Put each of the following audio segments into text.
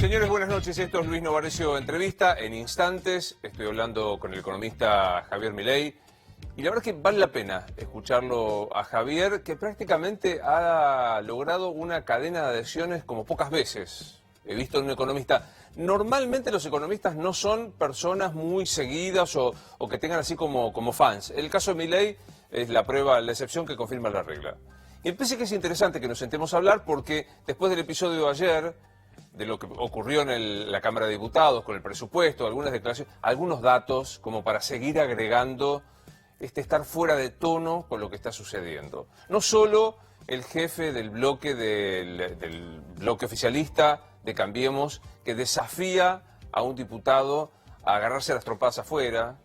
Señores, buenas noches. Esto es Luis Novarecio Entrevista. En instantes estoy hablando con el economista Javier Milei. Y la verdad es que vale la pena escucharlo a Javier, que prácticamente ha logrado una cadena de adhesiones como pocas veces he visto en un economista. Normalmente los economistas no son personas muy seguidas o que tengan así como fans. El caso de Milei es la prueba, la excepción que confirma la regla. Y me parece que es interesante que nos sentemos a hablar porque después del episodio de ayer, de lo que ocurrió en la Cámara de Diputados con el presupuesto, algunas declaraciones, algunos datos como para seguir agregando estar fuera de tono con lo que está sucediendo. No solo el jefe del bloque oficialista de Cambiemos, que desafía a un diputado a agarrarse a las trompadas afuera,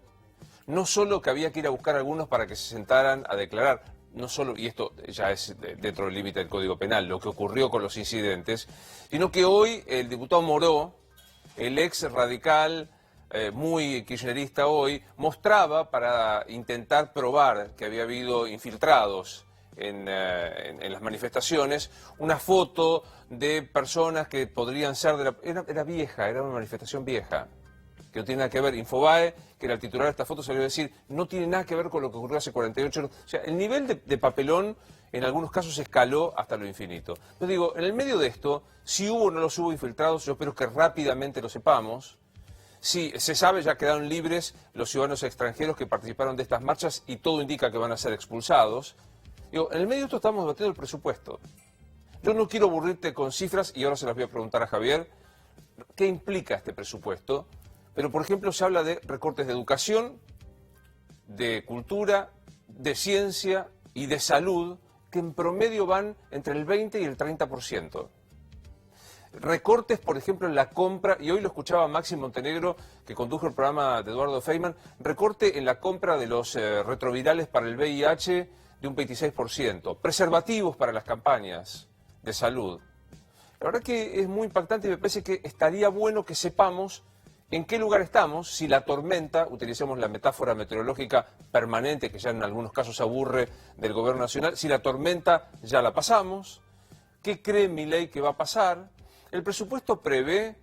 no solo que había que ir a buscar a algunos para que se sentaran a declarar, no solo, y esto ya es dentro del límite del Código Penal, lo que ocurrió con los incidentes, sino que hoy el diputado Moró, el ex radical, muy kirchnerista hoy, mostraba para intentar probar que había habido infiltrados en las manifestaciones, una foto de personas que podrían ser de era vieja, era una manifestación vieja, que no tiene nada que ver. Infobae, que era el titular de esta foto, salió a decir, no tiene nada que ver con lo que ocurrió hace 48 años. O sea, el nivel de papelón en algunos casos escaló hasta lo infinito. Yo digo, en el medio de esto, si hubo o no los hubo infiltrados, yo espero que rápidamente lo sepamos. Sí, se sabe, ya quedaron libres los ciudadanos extranjeros que participaron de estas marchas y todo indica que van a ser expulsados. Digo, en el medio de esto estamos debatiendo el presupuesto. Yo no quiero aburrirte con cifras y ahora se las voy a preguntar a Javier. ¿Qué implica este presupuesto? Pero, por ejemplo, se habla de recortes de educación, de cultura, de ciencia y de salud, que en promedio van entre el 20 y el 30%. Recortes, por ejemplo, en la compra, y hoy lo escuchaba Maxi Montenegro, que condujo el programa de Eduardo Feynman, recorte en la compra de los retrovirales para el VIH de un 26%, preservativos para las campañas de salud. La verdad que es muy impactante y me parece que estaría bueno que sepamos en qué lugar estamos, si la tormenta, utilicemos la metáfora meteorológica permanente, que ya en algunos casos aburre del gobierno nacional, si la tormenta ya la pasamos, ¿qué cree Milei que va a pasar? El presupuesto prevé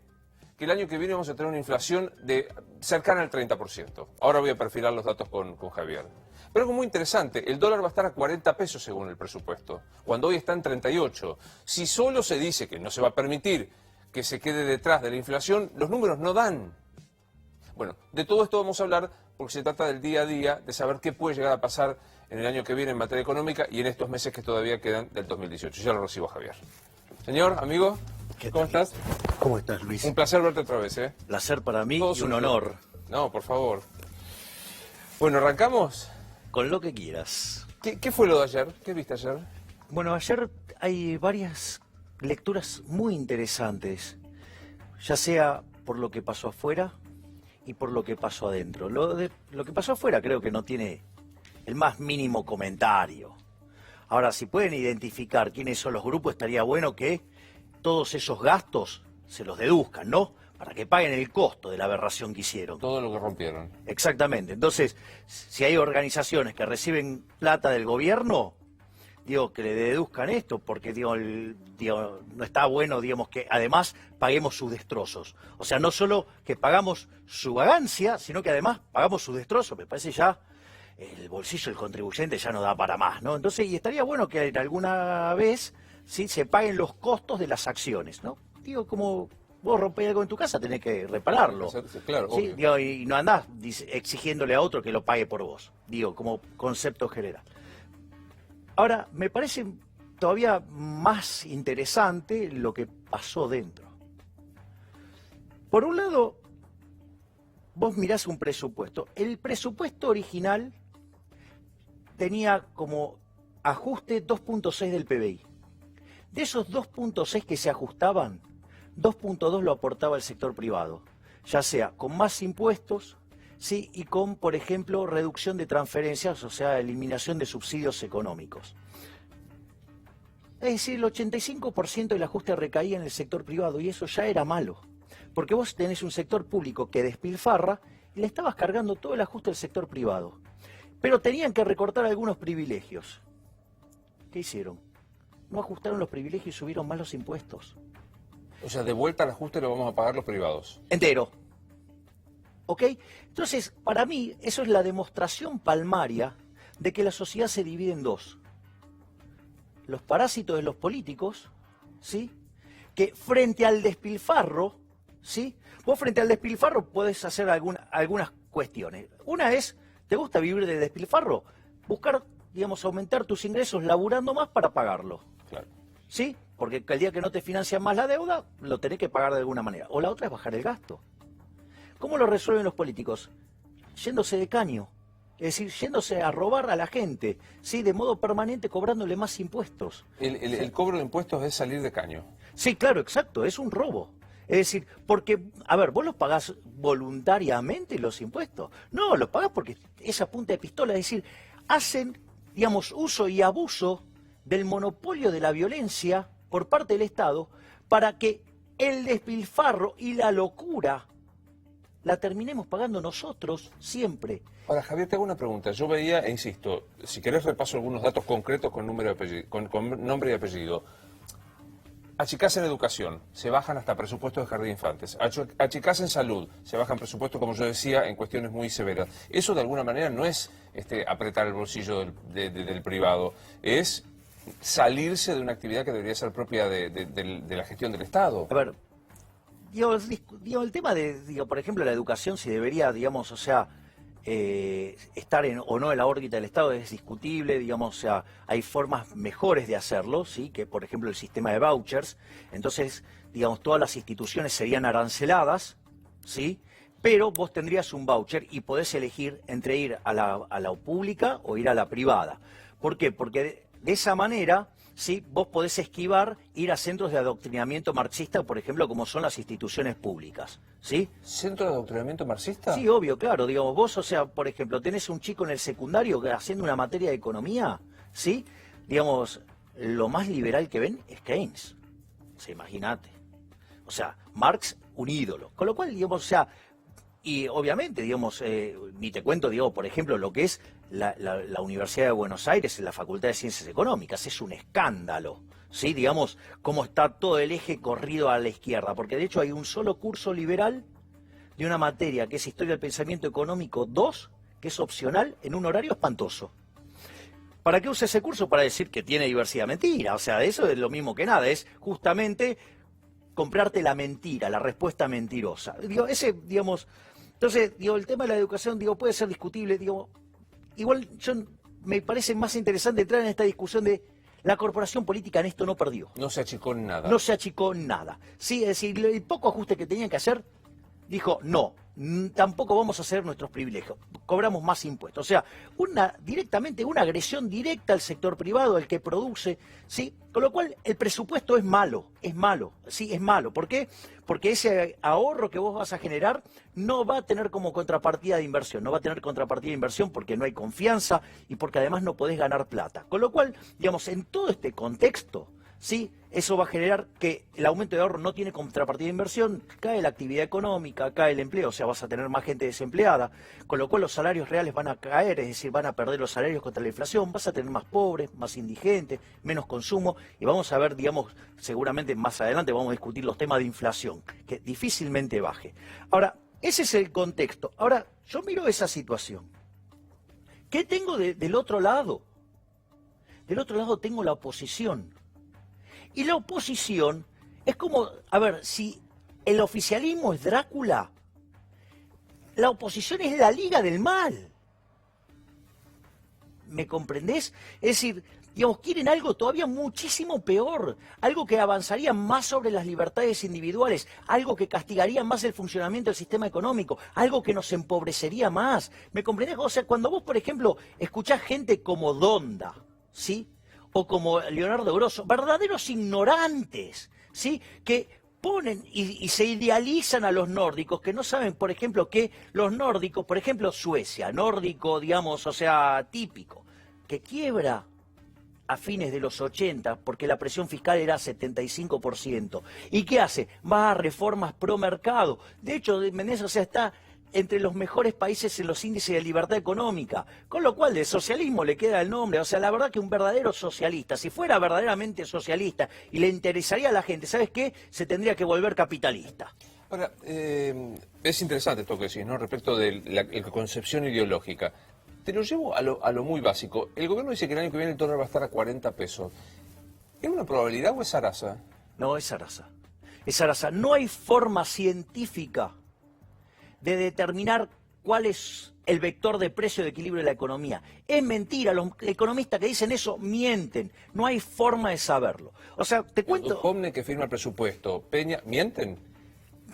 que el año que viene vamos a tener una inflación de cercana al 30%. Ahora voy a perfilar los datos con Javier. Pero algo muy interesante, el dólar va a estar a 40 pesos según el presupuesto, cuando hoy está en 38. Si solo se dice que no se va a permitir que se quede detrás de la inflación, los números no dan. Bueno, de todo esto vamos a hablar porque se trata del día a día, de saber qué puede llegar a pasar en el año que viene en materia económica y en estos meses que todavía quedan del 2018. Ya lo recibo, Javier. Señor, amigo, ¿cómo estás? ¿Cómo estás, Luis? Un placer verte otra vez, ¿eh? Placer para mí Todos y un honor. No, por favor. Bueno, ¿arrancamos? Con lo que quieras. ¿Qué fue lo de ayer? ¿Qué viste ayer? Bueno, ayer hay varias lecturas muy interesantes, ya sea por lo que pasó afuera y por lo que pasó adentro. Lo que pasó afuera creo que no tiene el más mínimo comentario. Ahora, si pueden identificar quiénes son los grupos, estaría bueno que todos esos gastos se los deduzcan, ¿no? Para que paguen el costo de la aberración que hicieron. Todo lo que rompieron. Exactamente. Entonces, si hay organizaciones que reciben plata del gobierno, digo, que le deduzcan esto, porque digo, no está bueno, digamos, que además paguemos sus destrozos. O sea, no solo que pagamos su vagancia, sino que además pagamos sus destrozos. Me parece ya el bolsillo del contribuyente ya no da para más, ¿no? Entonces, y estaría bueno que alguna vez sí se paguen los costos de las acciones, ¿no? Digo, como vos rompés algo en tu casa, tenés que repararlo. Claro, ¿sí? Digo, y no andás exigiéndole a otro que lo pague por vos. Digo, como concepto general. Ahora, me parece todavía más interesante lo que pasó dentro. Por un lado, vos mirás un presupuesto. El presupuesto original tenía como ajuste 2.6 del PBI. De esos 2.6 que se ajustaban, 2.2 lo aportaba el sector privado, ya sea con más impuestos, sí, y con, por ejemplo, reducción de transferencias, o sea, eliminación de subsidios económicos. Es decir, el 85% del ajuste recaía en el sector privado y eso ya era malo, porque vos tenés un sector público que despilfarra y le estabas cargando todo el ajuste al sector privado. Pero tenían que recortar algunos privilegios. ¿Qué hicieron? No ajustaron los privilegios y subieron más los impuestos. O sea, de vuelta al ajuste lo vamos a pagar los privados. Entero. ¿Ok? Entonces, para mí, eso es la demostración palmaria de que la sociedad se divide en dos. Los parásitos de los políticos, ¿sí? Que frente al despilfarro, ¿sí? Vos frente al despilfarro podés hacer algunas cuestiones. Una es, ¿te gusta vivir de despilfarro? Buscar, digamos, aumentar tus ingresos laburando más para pagarlo. Claro. ¿Sí? Porque el día que no te financian más la deuda, lo tenés que pagar de alguna manera. O la otra es bajar el gasto. ¿Cómo lo resuelven los políticos? Yéndose de caño. Es decir, yéndose a robar a la gente, ¿sí? De modo permanente cobrándole más impuestos. El cobro de impuestos es salir de caño. Sí, claro, exacto, es un robo. Es decir, porque, a ver, vos los pagás voluntariamente los impuestos. No, los pagás porque esa punta de pistola, es decir, hacen, digamos, uso y abuso del monopolio de la violencia por parte del Estado para que el despilfarro y la locura la terminemos pagando nosotros siempre. Ahora, Javier, te hago una pregunta. Yo veía, e insisto, si querés repaso algunos datos concretos con, número de apellido, con nombre y apellido. Achicás en educación, se bajan hasta presupuestos de jardín de infantes. Achicás en salud, se bajan presupuestos, como yo decía, en cuestiones muy severas. Eso de alguna manera no es apretar el bolsillo del privado, es salirse de una actividad que debería ser propia de la gestión del Estado. A ver, digo, el tema de, por ejemplo, la educación, si debería, digamos, o sea, estar o no en la órbita del Estado es discutible, digamos, o sea, hay formas mejores de hacerlo, ¿sí? Que por ejemplo el sistema de vouchers, entonces, digamos, todas las instituciones serían aranceladas, ¿sí? Pero vos tendrías un voucher y podés elegir entre ir a la pública o ir a la privada. ¿Por qué? Porque de esa manera, ¿sí? Vos podés esquivar ir a centros de adoctrinamiento marxista, por ejemplo, como son las instituciones públicas, ¿sí? ¿Centro de adoctrinamiento marxista? Sí, obvio, claro. Digamos, vos, o sea, por ejemplo, tenés un chico en el secundario haciendo una materia de economía, ¿sí? Digamos, lo más liberal que ven es Keynes. O sea, imagínate. O sea, Marx, un ídolo. Con lo cual, digamos, o sea, y obviamente, digamos, ni te cuento, digo, por ejemplo, lo que es la Universidad de Buenos Aires en la Facultad de Ciencias Económicas. Es un escándalo, ¿sí? Digamos, cómo está todo el eje corrido a la izquierda. Porque de hecho hay un solo curso liberal de una materia que es Historia del Pensamiento Económico 2, que es opcional en un horario espantoso. ¿Para qué usa ese curso? Para decir que tiene diversidad. Mentira, o sea, eso es lo mismo que nada, es justamente comprarte la mentira, la respuesta mentirosa. Digo, ese, digamos, entonces, digo, el tema de la educación, digo, puede ser discutible, digo, igual me parece más interesante entrar en esta discusión de la corporación política en esto no perdió. No se achicó en nada. No se achicó en nada. Sí, es decir, el poco ajuste que tenían que hacer, dijo, no, tampoco vamos a hacer nuestros privilegios, cobramos más impuestos. O sea, directamente una agresión directa al sector privado, el que produce, ¿sí? Con lo cual el presupuesto es malo, sí, es malo. ¿Por qué? Porque ese ahorro que vos vas a generar no va a tener como contrapartida de inversión, no va a tener contrapartida de inversión porque no hay confianza y porque además no podés ganar plata. Con lo cual, digamos, en todo este contexto, ¿sí? Eso va a generar que el aumento de ahorro no tiene contrapartida de inversión, cae la actividad económica, cae el empleo, o sea, vas a tener más gente desempleada, con lo cual los salarios reales van a caer, es decir, van a perder los salarios contra la inflación, vas a tener más pobres, más indigentes, menos consumo, y vamos a ver, digamos, seguramente más adelante vamos a discutir los temas de inflación, que difícilmente baje. Ahora, ese es el contexto. Ahora, yo miro esa situación. ¿Qué tengo del otro lado? Del otro lado tengo la oposición. Y la oposición es como, a ver, si el oficialismo es Drácula, la oposición es la Liga del Mal. ¿Me comprendés? Es decir, digamos, quieren algo todavía muchísimo peor, algo que avanzaría más sobre las libertades individuales, algo que castigaría más el funcionamiento del sistema económico, algo que nos empobrecería más. ¿Me comprendés? O sea, cuando vos, por ejemplo, escuchás gente como Donda, ¿sí? O como Leonardo Grosso, verdaderos ignorantes, ¿sí? Que ponen y se idealizan a los nórdicos, que no saben, por ejemplo, que los nórdicos, por ejemplo, Suecia, nórdico, digamos, o sea, típico, que quiebra a fines de los 80, porque la presión fiscal era 75%. ¿Y qué hace? Va a reformas pro mercado. De hecho, Menezes, o sea, está entre los mejores países en los índices de libertad económica, con lo cual del socialismo le queda el nombre. O sea, la verdad que un verdadero socialista, si fuera verdaderamente socialista y le interesaría a la gente, ¿sabes qué? Se tendría que volver capitalista. Ahora, es interesante esto que decís, ¿no? Respecto de la concepción ideológica. Te lo llevo a lo muy básico. El gobierno dice que el año que viene el dólar va a estar a 40 pesos. ¿Es una probabilidad o es zaraza? No, es zaraza. Es zaraza. No hay forma científica de determinar cuál es el vector de precio de equilibrio de la economía. Es mentira, los economistas que dicen eso mienten, no hay forma de saberlo. O sea, te cuento... Duhovne que firma el presupuesto, Peña, ¿mienten?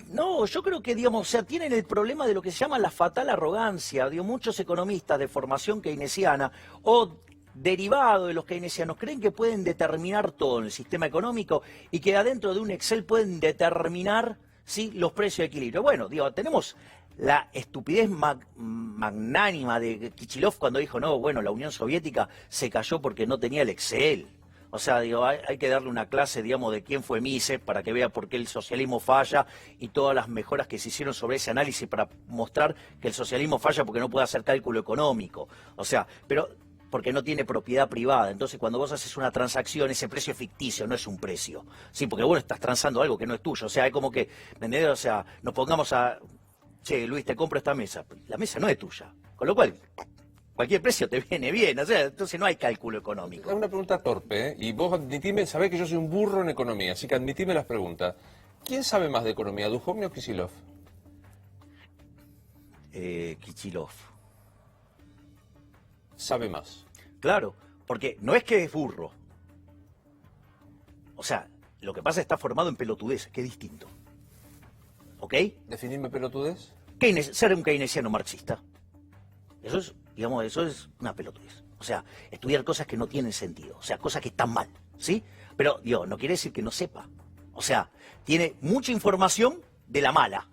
No, yo creo que, digamos, o sea, tienen el problema de lo que se llama la fatal arrogancia. Muchos economistas de formación keynesiana o derivado de los keynesianos creen que pueden determinar todo en el sistema económico y que adentro de un Excel pueden determinar, ¿sí?, los precios de equilibrio. Bueno, digo, tenemos la estupidez magnánima de Kichilov cuando dijo, no, bueno, la Unión Soviética se cayó porque no tenía el Excel. O sea, digo, hay que darle una clase, digamos, de quién fue Mises para que vea por qué el socialismo falla y todas las mejoras que se hicieron sobre ese análisis para mostrar que el socialismo falla porque no puede hacer cálculo económico. O sea, pero porque no tiene propiedad privada. Entonces, cuando vos haces una transacción, ese precio es ficticio, no es un precio. Sí, porque vos estás transando algo que no es tuyo. O sea, es como que, ¿me entendés? O sea, nos pongamos a... Che, Luis, te compro esta mesa. La mesa no es tuya. Con lo cual, cualquier precio te viene bien. O sea, entonces no hay cálculo económico. Es una pregunta torpe, ¿eh? Y vos admitime, sabés que yo soy un burro en economía, así que admitime las preguntas. ¿Quién sabe más de economía, Duhovne o Kicillof? Kichilov. Sabe más. Claro, porque no es que es burro. O sea, lo que pasa es que está formado en pelotudez, que es distinto. ¿Ok? ¿Definirme pelotudez? Ser un keynesiano marxista. Eso es, digamos, eso es una pelotudez. O sea, estudiar cosas que no tienen sentido. O sea, cosas que están mal, ¿sí? Pero, digo, no quiere decir que no sepa. O sea, tiene mucha información de la mala,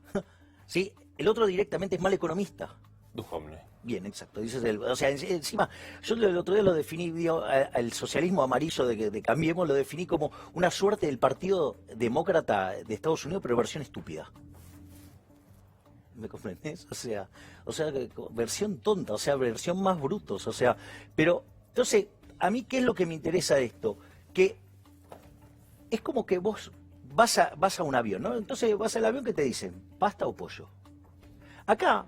¿sí? El otro directamente es mal economista. Duhovne. Bien, exacto. Dices o sea, encima, yo el otro día lo definí, digo, el socialismo amarillo de Cambiemos, lo definí como una suerte del Partido Demócrata de Estados Unidos, pero versión estúpida. ¿Me comprendes? O sea, versión tonta, o sea, versión más brutos, o sea, pero, entonces, a mí, ¿qué es lo que me interesa de esto? Que es como que vos vas a un avión, ¿no? Entonces vas al avión que te dicen, ¿pasta o pollo? Acá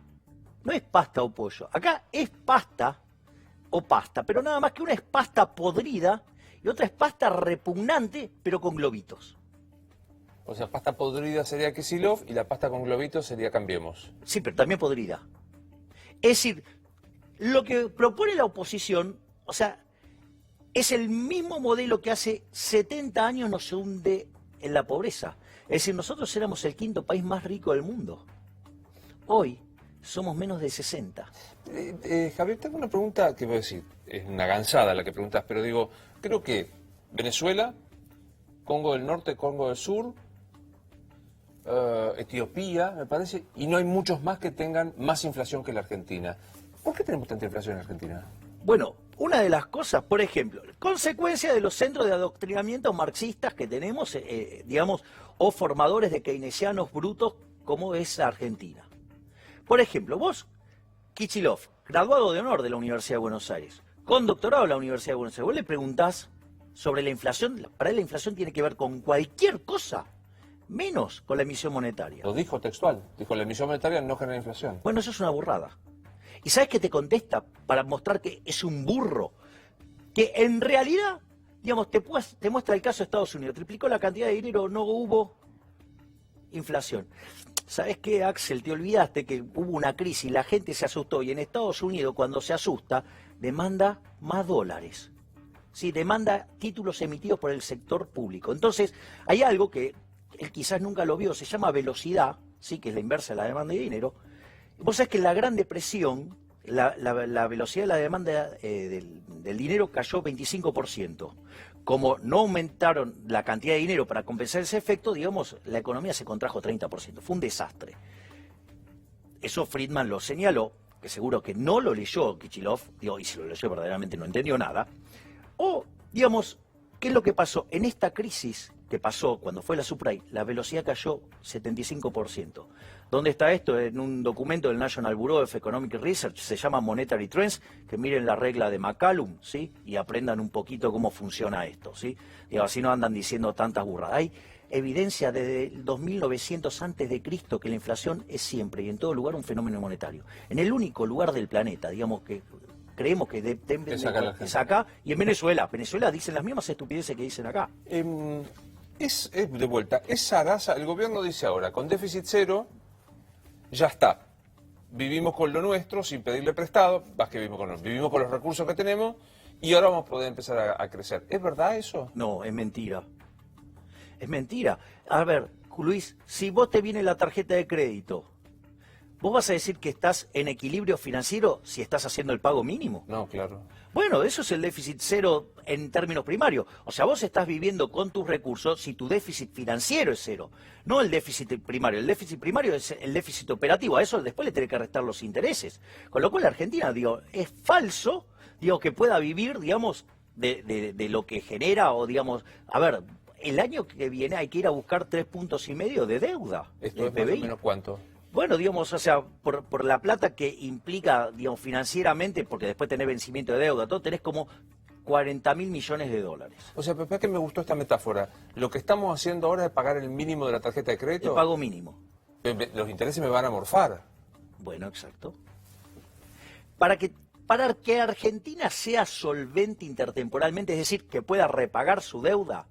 no es pasta o pollo, acá es pasta o pasta, pero nada más que una es pasta podrida y otra es pasta repugnante, pero con globitos. O sea, pasta podrida sería Kicillof y la pasta con globitos sería Cambiemos. Sí, pero también podrida. Es decir, lo que propone la oposición, o sea, es el mismo modelo que hace 70 años nos hunde en la pobreza. Es decir, nosotros éramos el quinto país más rico del mundo. Hoy somos menos de 60. Javier, tengo una pregunta que voy a decir, es una gansada la que preguntas, pero digo, creo que Venezuela, Congo del Norte, Congo del Sur, Etiopía, me parece, y no hay muchos más que tengan más inflación que la Argentina. ¿Por qué tenemos tanta inflación en Argentina? Bueno, una de las cosas, por ejemplo, consecuencia de los centros de adoctrinamiento marxistas que tenemos, digamos, o formadores de keynesianos brutos como es Argentina. Por ejemplo, vos, Kichilov, graduado de honor de la Universidad de Buenos Aires, con doctorado en la Universidad de Buenos Aires, vos le preguntás sobre la inflación, para él la inflación tiene que ver con cualquier cosa, menos con la emisión monetaria. Lo dijo textual, dijo la emisión monetaria no genera inflación. Bueno, eso es una burrada. ¿Y sabes qué te contesta para mostrar que es un burro? Que en realidad, digamos, te muestra el caso de Estados Unidos. Triplicó la cantidad de dinero, no hubo inflación. ¿Sabes qué, Axel? Te olvidaste que hubo una crisis, la gente se asustó y en Estados Unidos cuando se asusta demanda más dólares. Sí, demanda títulos emitidos por el sector público. Entonces, hay algo que él quizás nunca lo vio, se llama velocidad, sí, que es la inversa de la demanda de dinero. Vos sabés que en la Gran Depresión, la velocidad de la demanda del dinero cayó 25%. Como no aumentaron la cantidad de dinero para compensar ese efecto, digamos, la economía se contrajo 30%. Fue un desastre. Eso Friedman lo señaló, que seguro que no lo leyó Kichilov, digo, y si lo leyó verdaderamente no entendió nada. O, digamos, ¿qué es lo que pasó? En esta crisis que pasó cuando fue la subprime, la velocidad cayó 75%. ¿Dónde está esto? En un documento del National Bureau of Economic Research, se llama Monetary Trends, que miren la regla de McCallum, ¿sí? Y aprendan un poquito cómo funciona esto, ¿sí? Y así no andan diciendo tantas burradas. Hay evidencia desde el 2900 antes de Cristo que la inflación es siempre y en todo lugar un fenómeno monetario. En el único lugar del planeta, digamos, que creemos que es acá, y en Venezuela. Venezuela dicen las mismas estupideces que dicen acá. De vuelta, esa raza, el gobierno dice ahora, con déficit cero, ya está. Vivimos con lo nuestro sin pedirle prestado, más que vivimos con los recursos que tenemos y ahora vamos a poder empezar a crecer. ¿Es verdad eso? No, es mentira. Es mentira. A ver, Luis, si vos te viene la tarjeta de crédito, ¿vos vas a decir que estás en equilibrio financiero si estás haciendo el pago mínimo? No, claro. Bueno, eso es el déficit cero en términos primarios. O sea, vos estás viviendo con tus recursos si tu déficit financiero es cero, no el déficit primario. El déficit primario es el déficit operativo. A eso después le tenés que restar los intereses. Con lo cual, Argentina, digo, es falso, digo, que pueda vivir, digamos, de lo que genera o, digamos, a ver, el año que viene hay que ir a buscar 3,5 puntos de deuda. ¿Esto es más o menos cuánto? Bueno, digamos, o sea, por la plata que implica, digamos, financieramente, porque después tenés vencimiento de deuda, todo, tenés como 40.000 millones de dólares. O sea, pero es que me gustó esta metáfora. Lo que estamos haciendo ahora es pagar el mínimo de la tarjeta de crédito. El pago mínimo. Los intereses me van a morfar. Bueno, exacto. Para que Argentina sea solvente intertemporalmente, es decir, que pueda repagar su deuda,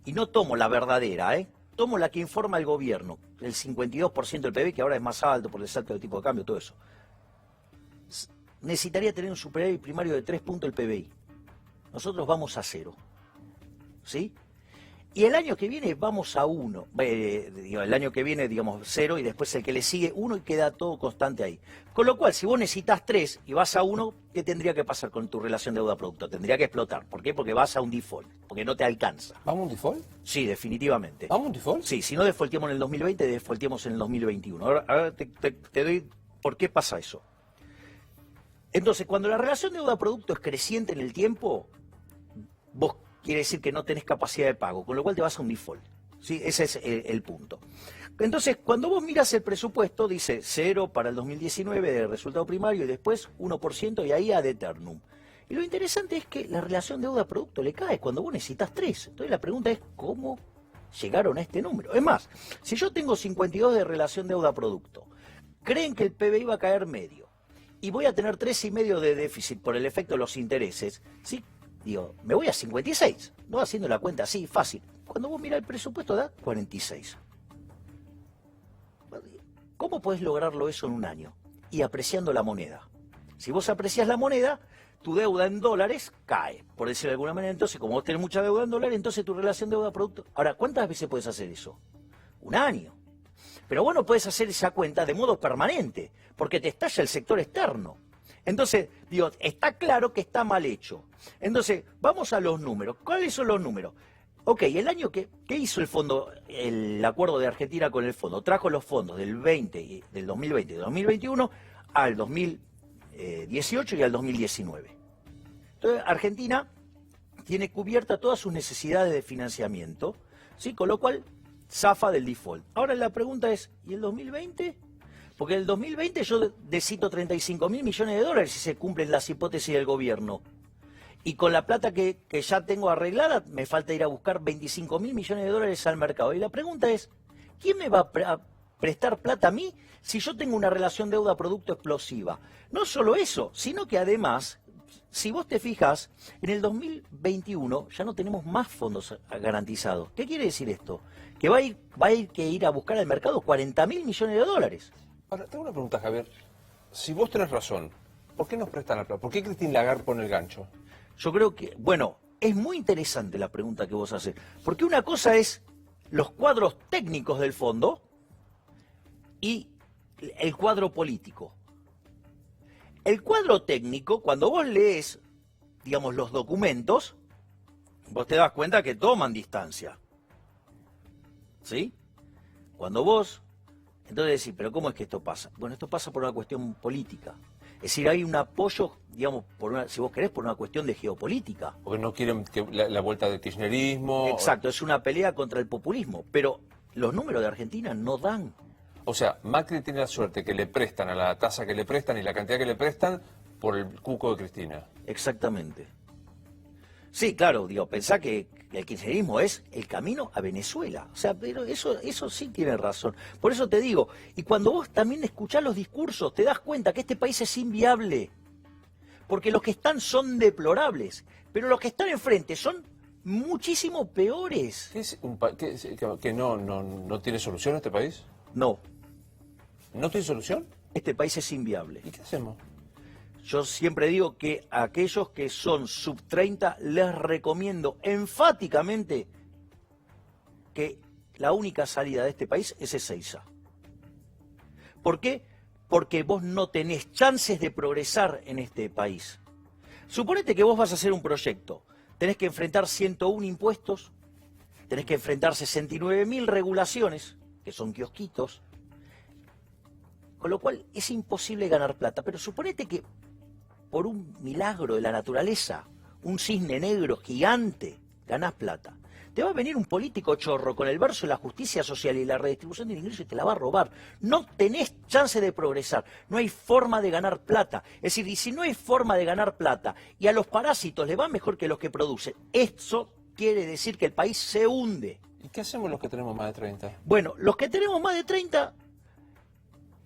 y no tomo la verdadera, tomo la que informa el gobierno, el 52% del PBI, que ahora es más alto por el salto de tipo de cambio, todo eso. Necesitaría tener un superávit primario de 3 puntos del PBI. Nosotros vamos a 0. ¿Sí? Y el año que viene vamos a 1. El año que viene, digamos, 0 y después el que le sigue 1 y queda todo constante ahí. Con lo cual, si vos necesitas 3 y vas a 1, ¿qué tendría que pasar con tu relación deuda-producto? Tendría que explotar. ¿Por qué? Porque vas a un default, porque no te alcanza. ¿Vamos a un default? Sí, definitivamente. ¿Vamos a un default? Sí, si no defaulteamos en el 2020, defaulteamos en el 2021. Ahora te doy por qué pasa eso. Entonces, cuando la relación deuda-producto es creciente en el tiempo, vos quiere decir que no tenés capacidad de pago, con lo cual te vas a un default. ¿Sí? Ese es el punto. Entonces, cuando vos mirás el presupuesto, dice 0 para el 2019 de resultado primario y después 1% y ahí ad eternum. Y lo interesante es que la relación deuda-producto le cae cuando vos necesitas 3. Entonces la pregunta es cómo llegaron a este número. Es más, si yo tengo 52 de relación deuda-producto, creen que el PBI va a caer medio y voy a tener 3,5 de déficit por el efecto de los intereses, ¿sí? Digo, me voy a 56. No haciendo la cuenta así, fácil. Cuando vos mirás el presupuesto da 46. ¿Cómo podés lograrlo eso en un año? Y apreciando la moneda. Si vos apreciás la moneda, tu deuda en dólares cae, por decirlo de alguna manera. Entonces, como vos tenés mucha deuda en dólares, entonces tu relación deuda-producto... Ahora, ¿cuántas veces podés hacer eso? Un año. Pero vos no podés hacer esa cuenta de modo permanente, porque te estalla el sector externo. Entonces, digo, está claro que está mal hecho. Entonces, vamos a los números. ¿Cuáles son los números? Ok, el año ¿qué hizo el fondo, el acuerdo de Argentina con el fondo? Trajo los fondos del 20, del 2020 y del 2021 al 2018 y al 2019. Entonces, Argentina tiene cubierta todas sus necesidades de financiamiento, ¿sí? Con lo cual zafa del default. Ahora la pregunta es, ¿y el 2020? Porque en el 2020 yo necesito 35.000 millones de dólares si se cumplen las hipótesis del gobierno. Y con la plata que ya tengo arreglada, me falta ir a buscar 25.000 millones de dólares al mercado. Y la pregunta es, ¿quién me va a prestar plata a mí si yo tengo una relación deuda-producto explosiva? No solo eso, sino que además, si vos te fijas, en el 2021 ya no tenemos más fondos garantizados. ¿Qué quiere decir esto? Que va a ir a buscar al mercado 40.000 millones de dólares. Ahora, tengo una pregunta, Javier. Si vos tenés razón, ¿por qué nos prestan la plata? ¿Por qué Christine Lagarde pone el gancho? Yo creo que, bueno, es muy interesante la pregunta que vos haces. Porque una cosa es los cuadros técnicos del fondo y el cuadro político. El cuadro técnico, cuando vos lees, digamos, los documentos, vos te das cuenta que toman distancia. ¿Sí? Cuando vos... Entonces decís, ¿pero cómo es que esto pasa? Bueno, esto pasa por una cuestión política. Es decir, hay un apoyo, digamos, si vos querés, por una cuestión de geopolítica. Porque no quieren que la vuelta del kirchnerismo. Exacto, es una pelea contra el populismo. Pero los números de Argentina no dan. O sea, Macri tiene la suerte que le prestan a la tasa que le prestan y la cantidad que le prestan por el cuco de Cristina. Exactamente. Sí, claro, digo, pensá que el kirchnerismo es el camino a Venezuela. O sea, pero eso sí tiene razón. Por eso te digo, y cuando vos también escuchás los discursos, te das cuenta que este país es inviable. Porque los que están son deplorables, pero los que están enfrente son muchísimo peores. ¿Qué es que no tiene solución este país? No, ¿No tiene solución? este país es inviable. ¿Y qué hacemos? Yo siempre digo que a aquellos que son sub 30 les recomiendo enfáticamente que la única salida de este país es Ezeiza. ¿Por qué? Porque vos no tenés chances de progresar en este país. Suponete que vos vas a hacer un proyecto, tenés que enfrentar 101 impuestos, tenés que enfrentar 69.000 regulaciones, que son kiosquitos, con lo cual es imposible ganar plata. Pero suponete que por un milagro de la naturaleza, un cisne negro gigante, ganás plata. Te va a venir un político chorro con el verso de la justicia social y la redistribución del ingreso y te la va a robar. No tenés chance de progresar, no hay forma de ganar plata. Es decir, y si no hay forma de ganar plata y a los parásitos les va mejor que los que producen, eso quiere decir que el país se hunde. ¿Y qué hacemos los que tenemos más de 30? Bueno, los que tenemos más de 30,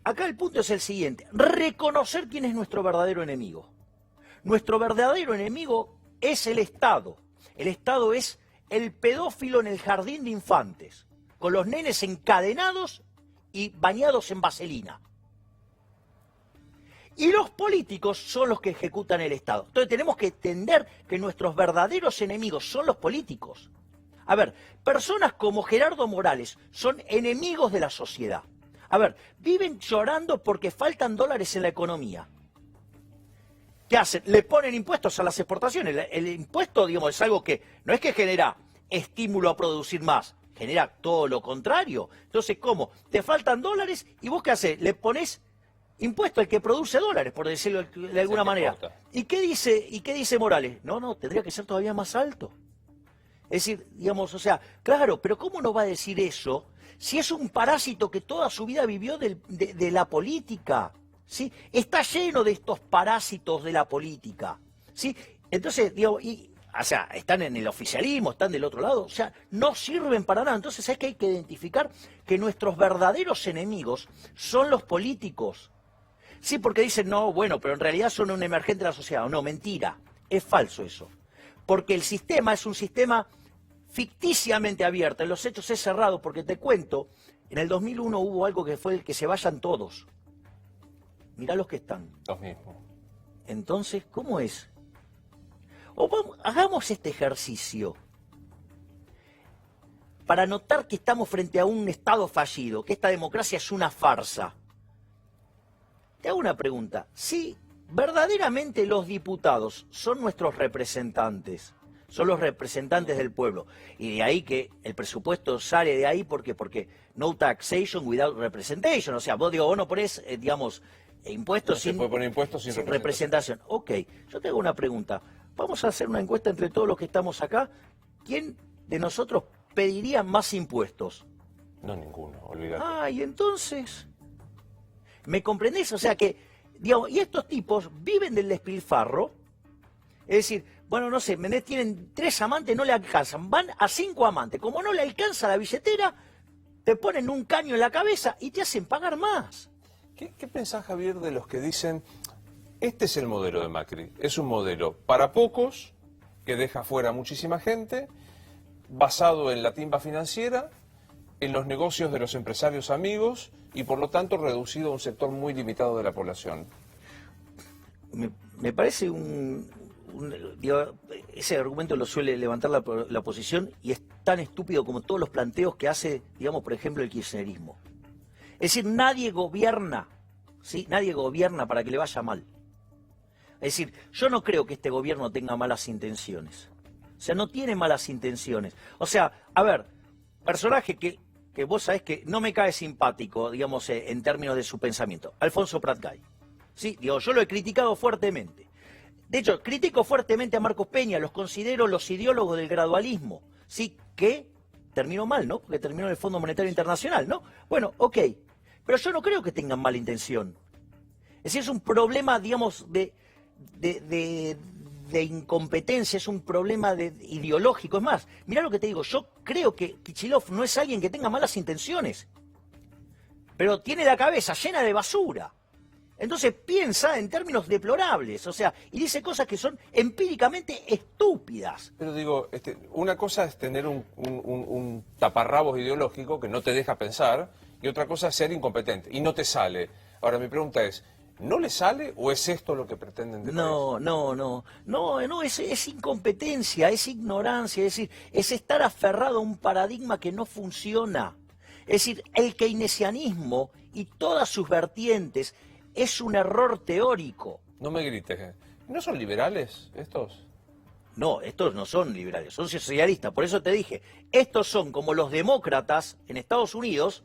acá el punto es el siguiente: reconocer quién es nuestro verdadero enemigo. Nuestro verdadero enemigo es el Estado. El Estado es el pedófilo en el jardín de infantes, con los nenes encadenados y bañados en vaselina. Y los políticos son los que ejecutan el Estado. Entonces tenemos que entender que nuestros verdaderos enemigos son los políticos. A ver, personas como Gerardo Morales son enemigos de la sociedad. A ver, viven llorando porque faltan dólares en la economía. ¿Qué hacen? Le ponen impuestos a las exportaciones. El impuesto, digamos, es algo que no es que genera estímulo a producir más, genera todo lo contrario. Entonces, ¿cómo? Te faltan dólares y vos ¿qué haces? Le pones impuesto al que produce dólares, por decirlo de alguna manera. ¿Y qué dice Morales? No, tendría que ser todavía más alto. Es decir, digamos, o sea, claro, pero ¿cómo no va a decir eso si es un parásito que toda su vida vivió de la política? ¿Sí? Está lleno de estos parásitos de la política. ¿Sí? Entonces, digo, o sea, están en el oficialismo, están del otro lado, o sea, no sirven para nada. Entonces es que hay que identificar que nuestros verdaderos enemigos son los políticos. Sí, porque dicen, no, bueno, pero en realidad son un emergente de la sociedad. No, mentira, es falso eso. Porque el sistema es un sistema ficticiamente abierto, en los hechos es cerrado, porque te cuento, en el 2001 hubo algo que fue el que se vayan todos. Mirá los que están. Los mismos. Entonces, ¿cómo es? Hagamos este ejercicio para notar que estamos frente a un Estado fallido, que esta democracia es una farsa. Te hago una pregunta. Si verdaderamente los diputados son nuestros representantes, son los representantes del pueblo, y de ahí que el presupuesto sale de ahí porque no taxation without representation, o sea, vos no ponés, digamos, impuestos no se puede poner impuestos sin representación. Ok, yo te hago una pregunta. Vamos a hacer una encuesta entre todos los que estamos acá. ¿Quién de nosotros pediría más impuestos? No, ninguno, olvídate. Ah, y entonces, ¿me comprendés? O sea que, digamos, y estos tipos viven del despilfarro. Es decir, bueno, no sé, tienen 3 amantes, no le alcanzan, van a 5 amantes. Como no le alcanza la billetera, te ponen un caño en la cabeza y te hacen pagar más. ¿Qué pensás, Javier, de los que dicen, este es el modelo de Macri? Es un modelo para pocos, que deja fuera a muchísima gente, basado en la timba financiera, en los negocios de los empresarios amigos y por lo tanto reducido a un sector muy limitado de la población? Me parece digo, ese argumento lo suele levantar la oposición y es tan estúpido como todos los planteos que hace, digamos, por ejemplo, el kirchnerismo. Es decir, nadie gobierna, ¿sí? Nadie gobierna para que le vaya mal. Es decir, yo no creo que este gobierno tenga malas intenciones. O sea, no tiene malas intenciones. O sea, a ver, personaje que vos sabés que no me cae simpático, digamos, en términos de su pensamiento. Alfonso Pratgay. Sí, digo, yo lo he criticado fuertemente. De hecho, critico fuertemente a Marcos Peña, los considero los ideólogos del gradualismo. Sí, que terminó mal, ¿no? Porque terminó en el Fondo Monetario Internacional, ¿no? Bueno, ok. Pero yo no creo que tengan mala intención. Es decir, es un problema, digamos, de incompetencia, es un problema ideológico. Es más, mirá lo que te digo, yo creo que Kichilov no es alguien que tenga malas intenciones, pero tiene la cabeza llena de basura. Entonces piensa en términos deplorables, o sea, y dice cosas que son empíricamente estúpidas. Pero digo, una cosa es tener un taparrabos ideológico que no te deja pensar, y otra cosa es ser incompetente, y no te sale. Ahora, mi pregunta es, ¿no le sale o es esto lo que pretenden de No, es incompetencia, es ignorancia, es decir, es estar aferrado a un paradigma que no funciona. Es decir, el keynesianismo y todas sus vertientes es un error teórico. No me grites, ¿no son liberales estos? No, estos no son liberales, son socialistas. Por eso te dije, estos son como los demócratas en Estados Unidos,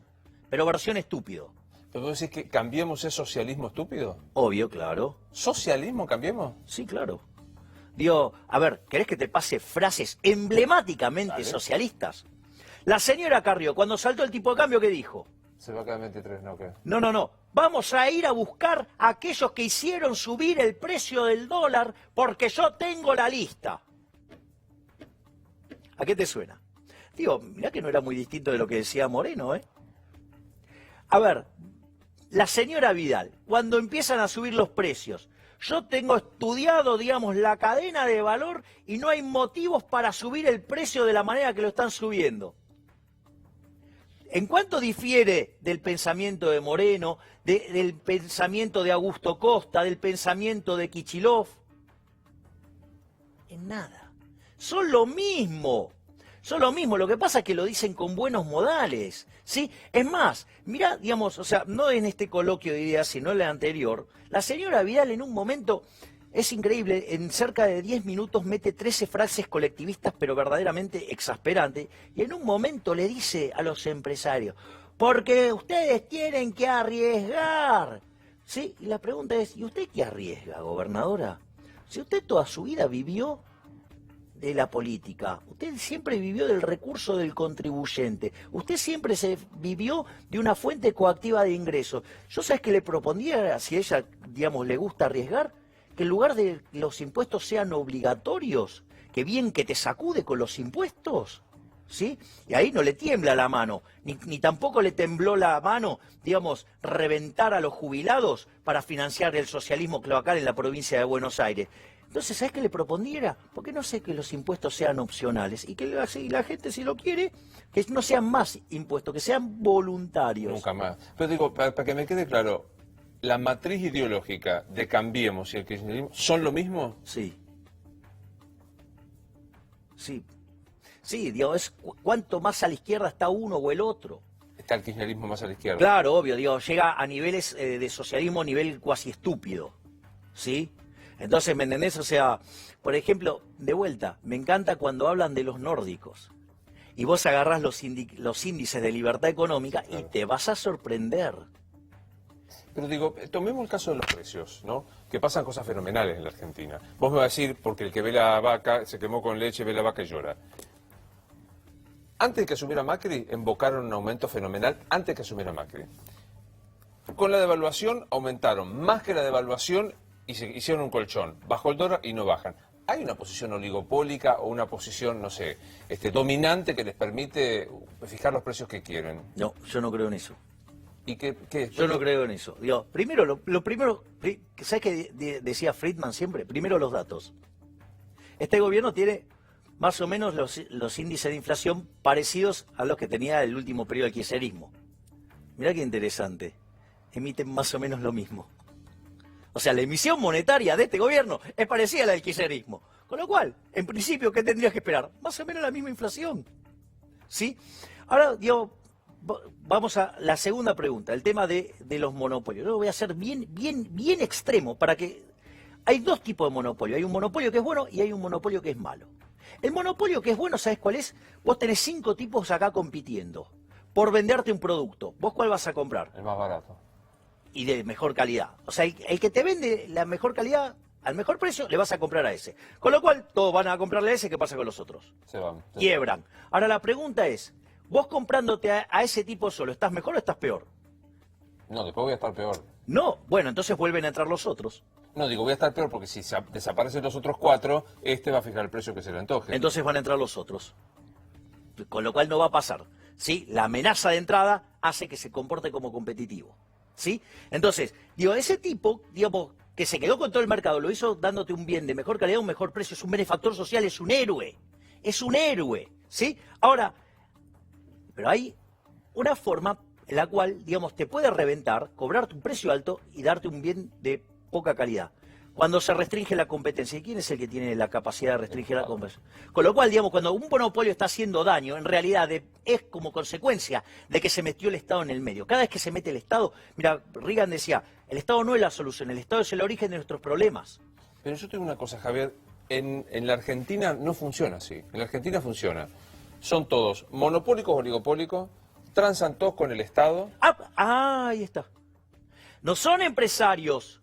pero versión estúpido. ¿Pero vos decís que cambiemos ese socialismo estúpido? Obvio, claro. ¿Socialismo cambiemos? Sí, claro. Digo, a ver, ¿querés que te pase frases emblemáticamente socialistas? La señora Carrió, cuando saltó el tipo de cambio, ¿qué dijo? Se va a quedar 23, ¿no? ¿Qué? No. Vamos a ir a buscar a aquellos que hicieron subir el precio del dólar porque yo tengo la lista. ¿A qué te suena? Digo, mirá que no era muy distinto de lo que decía Moreno, ¿eh? A ver, la señora Vidal, cuando empiezan a subir los precios, yo tengo estudiado, digamos, la cadena de valor y no hay motivos para subir el precio de la manera que lo están subiendo. ¿En cuánto difiere del pensamiento de Moreno, del pensamiento de Augusto Costa, del pensamiento de Kichilov? En nada. Son lo mismo. Lo que pasa es que lo dicen con buenos modales, ¿sí? Es más, mirá, digamos, o sea, no en este coloquio de ideas, sino en el anterior, la señora Vidal en un momento, es increíble, en cerca de 10 minutos mete 13 frases colectivistas, pero verdaderamente exasperantes, y en un momento le dice a los empresarios, porque ustedes tienen que arriesgar, ¿sí? Y la pregunta es, ¿y usted qué arriesga, gobernadora? Si usted toda su vida vivió de la política, usted siempre vivió del recurso del contribuyente, usted siempre se vivió de una fuente coactiva de ingresos. Yo, ¿sabes qué le propondría, si a ella, digamos, le gusta arriesgar? Que en lugar de los impuestos sean obligatorios, que bien que te sacude con los impuestos, ¿sí? Y ahí no le tiembla la mano, ni tampoco le tembló la mano, digamos, reventar a los jubilados para financiar el socialismo cloacal en la provincia de Buenos Aires. Entonces, ¿sabes qué le propondría? ¿Por qué no sé que los impuestos sean opcionales? Y que la gente, si lo quiere, que no sean más impuestos, que sean voluntarios. Nunca más. Pero digo, para que me quede claro, ¿la matriz ideológica de Cambiemos y el kirchnerismo son lo mismo? Sí. Sí, digo, es cuánto más a la izquierda está uno o el otro. Está el kirchnerismo más a la izquierda. Claro, obvio, digo, llega a niveles de socialismo, a nivel cuasi estúpido, ¿sí? Entonces, ¿me entendés? O sea, por ejemplo, de vuelta, me encanta cuando hablan de los nórdicos. Y vos agarrás los índices de libertad económica y te vas a sorprender. Pero digo, tomemos el caso de los precios, ¿no? Que pasan cosas fenomenales en la Argentina. Vos me vas a decir, porque el que ve la vaca, se quemó con leche, ve la vaca y llora. Antes de que asumiera Macri, invocaron un aumento fenomenal, antes de que asumiera Macri. Con la devaluación aumentaron más que la devaluación y se hicieron un colchón. Bajó el dólar y no bajan. ¿Hay una posición oligopólica o una posición, no sé, dominante que les permite fijar los precios que quieren? No, yo no creo en eso. ¿Y qué? Yo no creo en eso. Digo, primero, lo primero, ¿sabes qué decía Friedman siempre? Primero los datos. Este gobierno tiene más o menos los índices de inflación parecidos a los que tenía el último periodo del kirchnerismo. Mirá qué interesante. Emiten más o menos lo mismo. O sea, la emisión monetaria de este gobierno es parecida a la del kirchnerismo. Con lo cual, en principio, ¿qué tendrías que esperar? Más o menos la misma inflación. ¿Sí? Ahora, digo, vamos a la segunda pregunta, el tema de los monopolios. Yo lo voy a hacer bien extremo para que... Hay dos tipos de monopolio. Hay un monopolio que es bueno y hay un monopolio que es malo. El monopolio que es bueno, ¿sabes cuál es? Vos tenés 5 tipos acá compitiendo por venderte un producto. ¿Vos cuál vas a comprar? El más barato. Y de mejor calidad. O sea, el que te vende la mejor calidad al mejor precio, le vas a comprar a ese. Con lo cual, todos van a comprarle a ese. ¿Qué pasa con los otros? Se van. No, después voy a estar peor. No, bueno, entonces vuelven a entrar los otros. No, digo, voy a estar peor porque si desaparecen los otros 4, va a fijar el precio que se le antoje. Entonces van a entrar los otros. Con lo cual no va a pasar. ¿Sí? La amenaza de entrada hace que se comporte como competitivo. ¿Sí? Entonces, digo, ese tipo, digamos, que se quedó con todo el mercado, lo hizo dándote un bien de mejor calidad, un mejor precio, es un benefactor social, es un héroe. Es un héroe. ¿Sí? Ahora, pero hay una forma en la cual, digamos, te puede reventar, cobrarte un precio alto y darte un bien de poca calidad. Cuando se restringe la competencia. ¿Y quién es el que tiene la capacidad de restringir la competencia? Con lo cual, digamos, cuando un monopolio está haciendo daño, en realidad es como consecuencia de que se metió el Estado en el medio. Cada vez que se mete el Estado, mira, Reagan decía, el Estado no es la solución, el Estado es el origen de nuestros problemas. Pero yo tengo una cosa, Javier, en la Argentina no funciona así. En la Argentina funciona. Son todos monopólicos, oligopólicos, transan todos con el Estado. Ahí está. No son empresarios.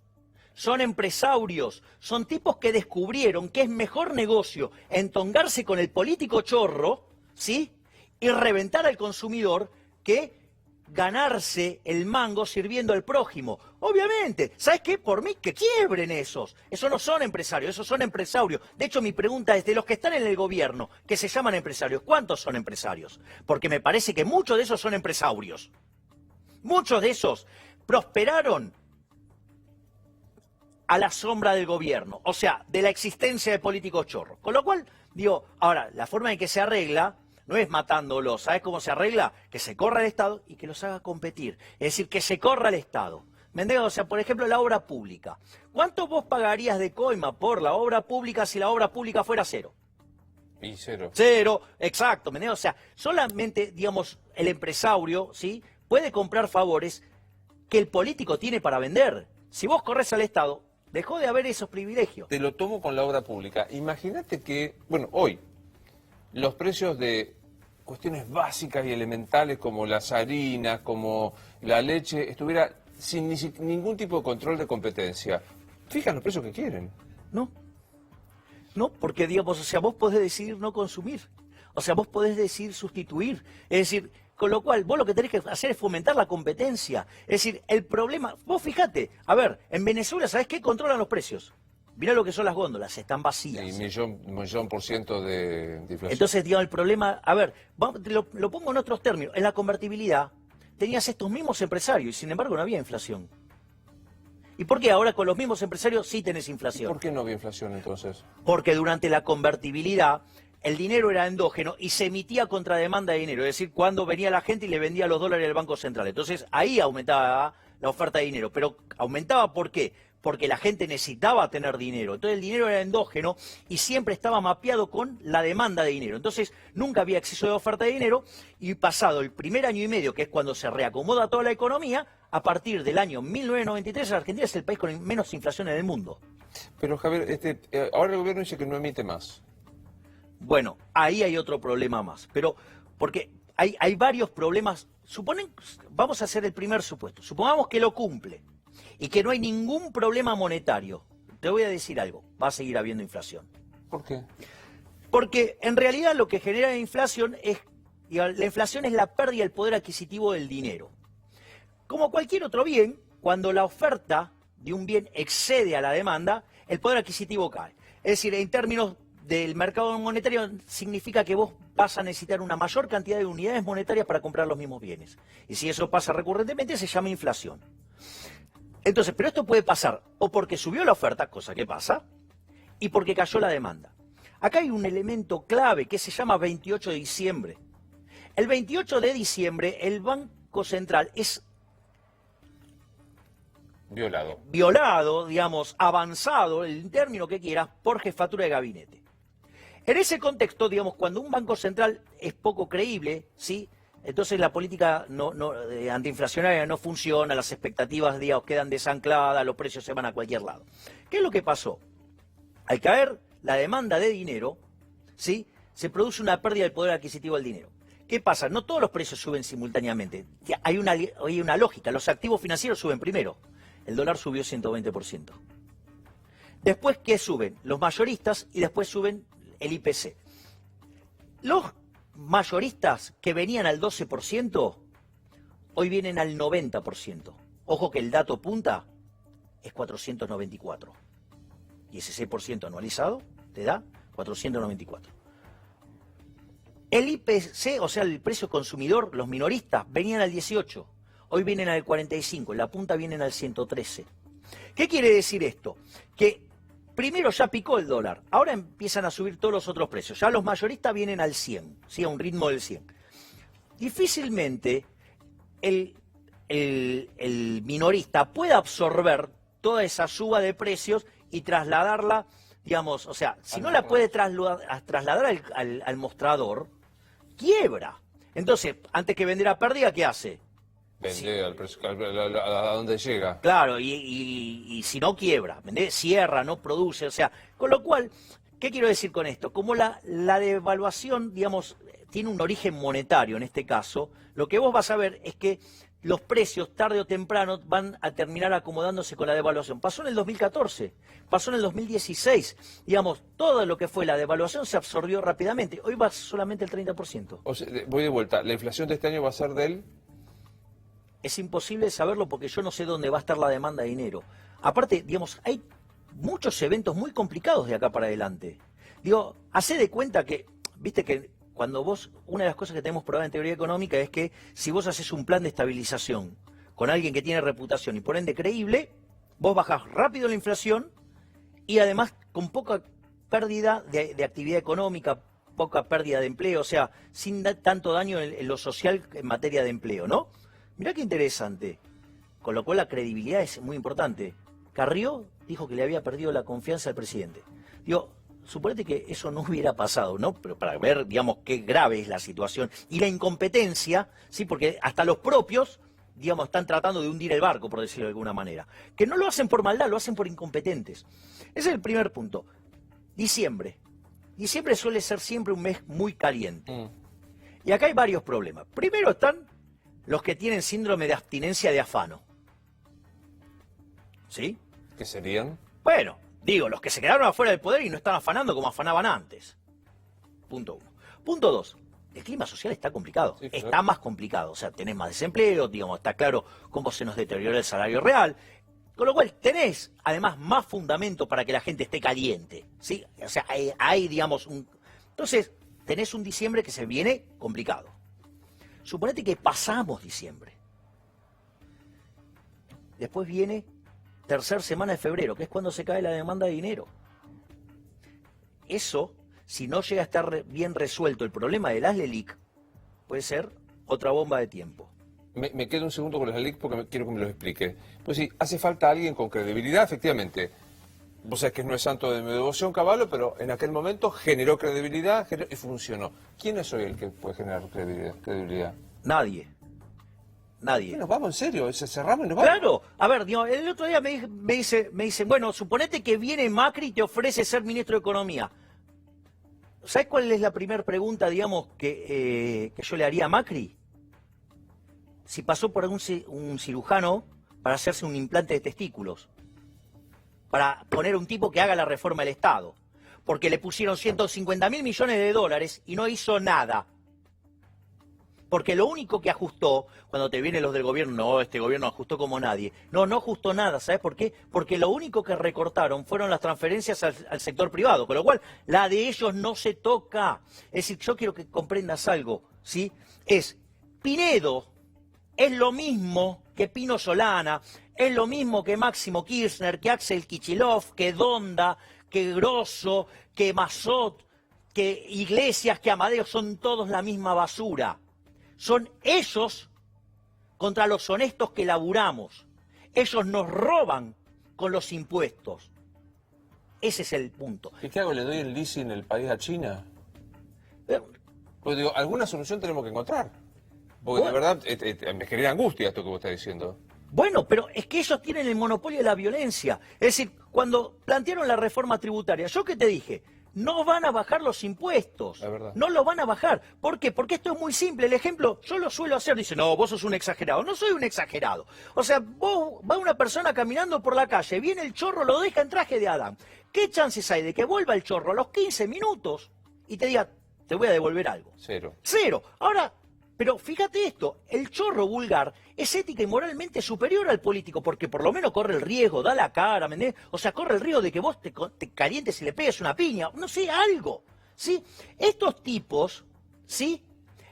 Son empresarios, son tipos que descubrieron que es mejor negocio entongarse con el político chorro, ¿sí? Y reventar al consumidor que ganarse el mango sirviendo al prójimo. Obviamente, ¿sabes qué? Por mí que quiebren esos. Esos no son empresarios, esos son empresarios. De hecho, mi pregunta es, de los que están en el gobierno, que se llaman empresarios, ¿cuántos son empresarios? Porque me parece que muchos de esos son empresarios. Muchos de esos prosperaron a la sombra del gobierno, o sea, de la existencia de políticos chorros. Con lo cual, digo, ahora, la forma en que se arregla no es matándolos. ¿Sabes cómo se arregla? Que se corra el Estado y que los haga competir. Es decir, que se corra el Estado. ¿Me entiendes? O sea, por ejemplo, la obra pública. ¿Cuánto vos pagarías de coima por la obra pública si la obra pública fuera cero? Y cero. Cero, exacto. ¿Me entiendes? O sea, solamente, digamos, el empresario, ¿sí?, puede comprar favores que el político tiene para vender. Si vos corres al Estado, dejó de haber esos privilegios. Te lo tomo con la obra pública. Imagínate que, bueno, hoy, los precios de cuestiones básicas y elementales como las harinas, como la leche, estuviera sin ningún tipo de control de competencia. Fijan los precios que quieren. No. No, porque, digamos, o sea, vos podés decidir no consumir. O sea, vos podés decidir sustituir. Es decir, con lo cual, vos lo que tenés que hacer es fomentar la competencia. Es decir, el problema... Vos fijate, a ver, en Venezuela, ¿sabés qué? Controlan los precios. Mirá lo que son las góndolas, están vacías. Y millón por ciento de inflación. Entonces, digamos, el problema... A ver, lo pongo en otros términos. En la convertibilidad tenías estos mismos empresarios y, sin embargo, no había inflación. ¿Y por qué ahora con los mismos empresarios sí tenés inflación? ¿Y por qué no había inflación entonces? Porque durante la convertibilidad el dinero era endógeno y se emitía contra demanda de dinero, es decir, cuando venía la gente y le vendía los dólares al Banco Central. Entonces ahí aumentaba la oferta de dinero. ¿Pero aumentaba por qué? Porque la gente necesitaba tener dinero. Entonces el dinero era endógeno y siempre estaba mapeado con la demanda de dinero. Entonces nunca había exceso de oferta de dinero y pasado el primer año y medio, que es cuando se reacomoda toda la economía, a partir del año 1993 Argentina es el país con menos inflación en el mundo. Pero Javier, ahora el gobierno dice que no emite más. Bueno, ahí hay otro problema más, pero porque hay varios problemas. Vamos a hacer el primer supuesto, supongamos que lo cumple y que no hay ningún problema monetario. Te voy a decir algo, va a seguir habiendo inflación. ¿Por qué? Porque en realidad lo que genera inflación la inflación es la pérdida del poder adquisitivo del dinero. Como cualquier otro bien, cuando la oferta de un bien excede a la demanda, el poder adquisitivo cae. Es decir, en términos del mercado monetario significa que vos vas a necesitar una mayor cantidad de unidades monetarias para comprar los mismos bienes. Y si eso pasa recurrentemente se llama inflación. Entonces, pero esto puede pasar o porque subió la oferta, cosa que pasa, y porque cayó la demanda. Acá hay un elemento clave que se llama 28 de diciembre. El 28 de diciembre el Banco Central es violado, digamos, avanzado, el término que quieras, por jefatura de gabinete. En ese contexto, digamos, cuando un banco central es poco creíble, ¿sí?, entonces la política antiinflacionaria no funciona, las expectativas, digamos, quedan desancladas, los precios se van a cualquier lado. ¿Qué es lo que pasó? Al caer la demanda de dinero, ¿sí?, se produce una pérdida del poder adquisitivo del dinero. ¿Qué pasa? No todos los precios suben simultáneamente. Hay una lógica, los activos financieros suben primero. El dólar subió 120%. Después, ¿qué suben? Los mayoristas y después suben el IPC. Los mayoristas que venían al 12%, hoy vienen al 90%. Ojo que el dato punta es 494. Y ese 6% anualizado te da 494. El IPC, o sea, el precio consumidor, los minoristas, venían al 18. Hoy vienen al 45. En la punta vienen al 113. ¿Qué quiere decir esto? Que primero ya picó el dólar. Ahora empiezan a subir todos los otros precios. Ya los mayoristas vienen al 100. ¿Sí? A un ritmo del 100. Difícilmente el minorista puede absorber toda esa suba de precios y trasladarla, digamos, o sea, si no la puede trasladar al mostrador, quiebra. Entonces, antes que vender a pérdida, ¿qué hace? Vende al precio, a dónde llega. Claro, y si no quiebra, ¿vende? Cierra, no produce, o sea, con lo cual, ¿qué quiero decir con esto? Como la devaluación, digamos, tiene un origen monetario en este caso, lo que vos vas a ver es que los precios tarde o temprano van a terminar acomodándose con la devaluación. Pasó en el 2014, pasó en el 2016, digamos, todo lo que fue la devaluación se absorbió rápidamente, hoy va solamente el 30%. O sea, voy de vuelta, la inflación de este año va a ser del... Es imposible saberlo porque yo no sé dónde va a estar la demanda de dinero. Aparte, digamos, hay muchos eventos muy complicados de acá para adelante. Digo, hacé de cuenta que, viste que cuando vos, una de las cosas que tenemos probada en teoría económica es que si vos haces un plan de estabilización con alguien que tiene reputación y por ende creíble, vos bajás rápido la inflación y además con poca pérdida de actividad económica, poca pérdida de empleo, o sea, sin tanto daño en lo social en materia de empleo, ¿no? Mirá qué interesante. Con lo cual la credibilidad es muy importante. Carrió dijo que le había perdido la confianza al presidente. Digo, suponete que eso no hubiera pasado, ¿no? Pero para ver, digamos, qué grave es la situación. Y la incompetencia, ¿sí? Porque hasta los propios, digamos, están tratando de hundir el barco, por decirlo de alguna manera. Que no lo hacen por maldad, lo hacen por incompetentes. Ese es el primer punto. Diciembre. Diciembre suele ser siempre un mes muy caliente. Y acá hay varios problemas. Primero están los que tienen síndrome de abstinencia de afano. ¿Sí? ¿Qué serían? Bueno, digo, los que se quedaron afuera del poder y no están afanando como afanaban antes. Punto 1. Punto 2. El clima social está complicado. Sí, claro. Está más complicado. O sea, tenés más desempleo, digamos, está claro cómo se nos deteriora el salario real. Con lo cual, tenés, además, más fundamento para que la gente esté caliente. ¿Sí? O sea, hay digamos, un... Entonces, tenés un diciembre que se viene complicado. Suponete que pasamos diciembre. Después viene tercera semana de febrero, que es cuando se cae la demanda de dinero. Eso, si no llega a estar bien resuelto el problema de las LELIQ, puede ser otra bomba de tiempo. Me quedo un segundo con las LELIQ porque quiero que me lo explique. Pues sí, hace falta alguien con credibilidad, efectivamente. Vos sabés que no es santo de mi devoción, Cavallo, pero en aquel momento generó credibilidad y funcionó. ¿Quién es hoy el que puede generar credibilidad? Nadie. Nadie. Nos vamos en serio, cerramos y nos vamos. Claro, a ver, digo, el otro día me dicen, bueno, suponete que viene Macri y te ofrece ser ministro de Economía. ¿Sabes cuál es la primera pregunta, digamos, que yo le haría a Macri? Si pasó por un cirujano para hacerse un implante de testículos. Para poner un tipo que haga la reforma del Estado. Porque le pusieron 150.000 millones de dólares y no hizo nada. Porque lo único que ajustó, cuando te vienen los del gobierno, no, este gobierno ajustó como nadie. No ajustó nada, ¿sabes por qué? Porque lo único que recortaron fueron las transferencias al sector privado, con lo cual la de ellos no se toca. Es decir, yo quiero que comprendas algo, ¿sí? Pinedo es lo mismo que Pino Solana, es lo mismo que Máximo Kirchner, que Axel Kicillof, que Donda, que Grosso, que Massot, que Iglesias, que Amadeo, son todos la misma basura. Son ellos contra los honestos que laburamos. Ellos nos roban con los impuestos. Ese es el punto. ¿Y qué hago? ¿Le doy el leasing el país a China? Pues digo, alguna solución tenemos que encontrar. Porque de verdad me genera angustia esto que vos estás diciendo. Bueno, pero es que ellos tienen el monopolio de la violencia. Es decir, cuando plantearon la reforma tributaria, ¿yo qué te dije? No van a bajar los impuestos. La verdad. No los van a bajar. ¿Por qué? Porque esto es muy simple. El ejemplo, yo lo suelo hacer. Dice, no, vos sos un exagerado. No soy un exagerado. O sea, va una persona caminando por la calle, viene el chorro, lo deja en traje de Adán. ¿Qué chances hay de que vuelva el chorro a los 15 minutos y te diga, te voy a devolver algo? Cero. Cero. Ahora, Pero fíjate esto, el chorro vulgar es ética y moralmente superior al político, porque por lo menos corre el riesgo, da la cara, ¿me entendés? O sea, corre el riesgo de que vos te calientes y le pegues una piña, no sé, algo, ¿sí? Estos tipos, ¿sí?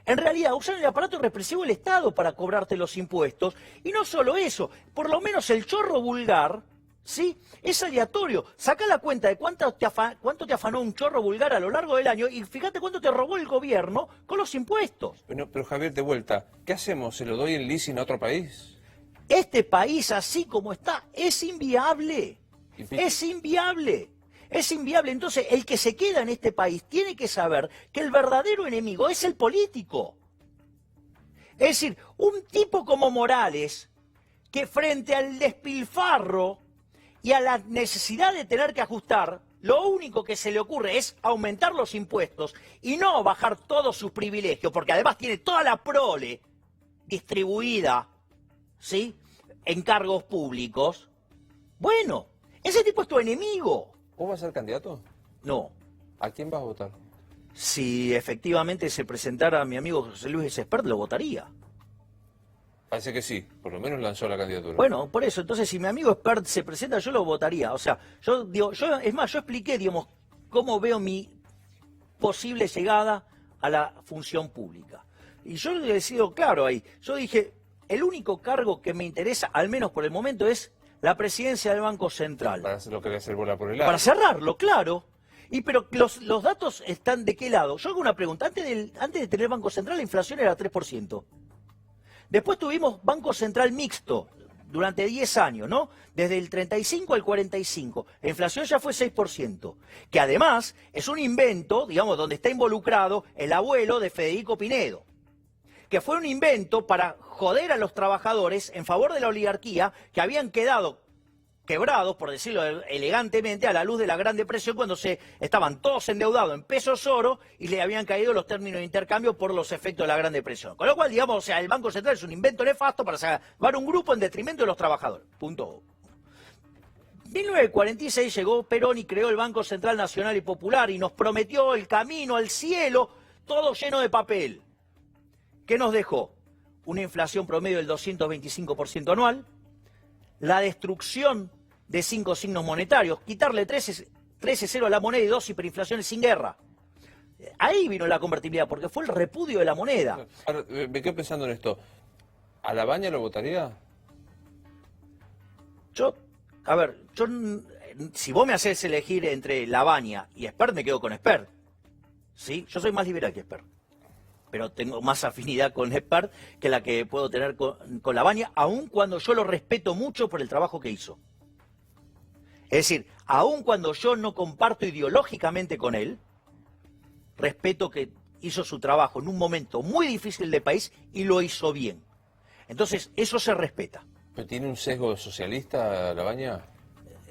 En realidad usan el aparato represivo del Estado para cobrarte los impuestos, y no solo eso, por lo menos el chorro vulgar, ¿sí? Es aleatorio. Saca la cuenta de cuánto te afanó un chorro vulgar a lo largo del año y fíjate cuánto te robó el gobierno con los impuestos. Bueno, pero Javier, de vuelta, ¿qué hacemos? ¿Se lo doy en leasing a otro país? Este país, así como está, es inviable. Es inviable. Es inviable. Entonces, el que se queda en este país tiene que saber que el verdadero enemigo es el político. Es decir, un tipo como Morales, que frente al despilfarro y a la necesidad de tener que ajustar, lo único que se le ocurre es aumentar los impuestos y no bajar todos sus privilegios, porque además tiene toda la prole distribuida, ¿sí?, en cargos públicos. Bueno, ese tipo es tu enemigo. ¿Vos vas a ser candidato? No. ¿A quién vas a votar? Si efectivamente se presentara mi amigo José Luis Espert, lo votaría. Parece que sí, por lo menos lanzó la candidatura. Bueno, por eso, entonces si mi amigo Espert se presenta, yo lo votaría. O sea, yo digo, es más, yo expliqué, digamos, cómo veo mi posible llegada a la función pública. Y yo le he sido claro ahí. Yo dije, el único cargo que me interesa, al menos por el momento, es la presidencia del Banco Central. Para hacer lo que le hace bola por el lado. Para cerrarlo, claro. Pero los datos están de qué lado. Yo hago una pregunta. Antes de tener Banco Central, la inflación era 3%. Después tuvimos Banco Central mixto durante 10 años, ¿no? Desde el 35 al 45. La inflación ya fue 6%. Que además es un invento, digamos, donde está involucrado el abuelo de Federico Pinedo. Que fue un invento para joder a los trabajadores en favor de la oligarquía que habían quedado quebrados, por decirlo elegantemente, a la luz de la Gran Depresión, cuando estaban todos endeudados en pesos oro y le habían caído los términos de intercambio por los efectos de la Gran Depresión. Con lo cual, digamos, o sea, el Banco Central es un invento nefasto para salvar un grupo en detrimento de los trabajadores. Punto. En 1946 llegó Perón y creó el Banco Central Nacional y Popular y nos prometió el camino al cielo, todo lleno de papel. ¿Qué nos dejó? Una inflación promedio del 225% anual, la destrucción de 5 signos monetarios, quitarle 13,0 a la moneda y 2 hiperinflaciones sin guerra. Ahí vino la convertibilidad, porque fue el repudio de la moneda. Ahora, me quedo pensando en esto. ¿A Labaña lo votaría? Si vos me haces elegir entre Labaña y Espert, me quedo con Espert. ¿Sí? Yo soy más liberal que Espert. Pero tengo más afinidad con Espert que la que puedo tener con Labaña, aun cuando yo lo respeto mucho por el trabajo que hizo. Es decir, aun cuando yo no comparto ideológicamente con él, respeto que hizo su trabajo en un momento muy difícil del país y lo hizo bien. Entonces, eso se respeta. ¿Pero tiene un sesgo socialista, Labaña?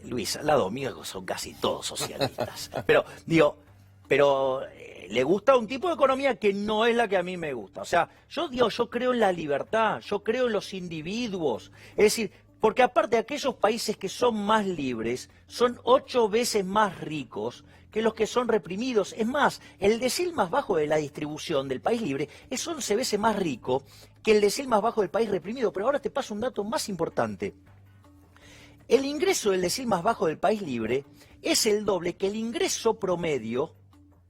Luis, al lado mío son casi todos socialistas. Pero le gusta un tipo de economía que no es la que a mí me gusta. O sea, yo creo en la libertad, yo creo en los individuos. Es decir, porque aparte aquellos países que son más libres son 8 veces más ricos que los que son reprimidos. Es más, el decil más bajo de la distribución del país libre es 11 veces más rico que el decil más bajo del país reprimido. Pero ahora te paso un dato más importante. El ingreso del decil más bajo del país libre es el doble que el ingreso promedio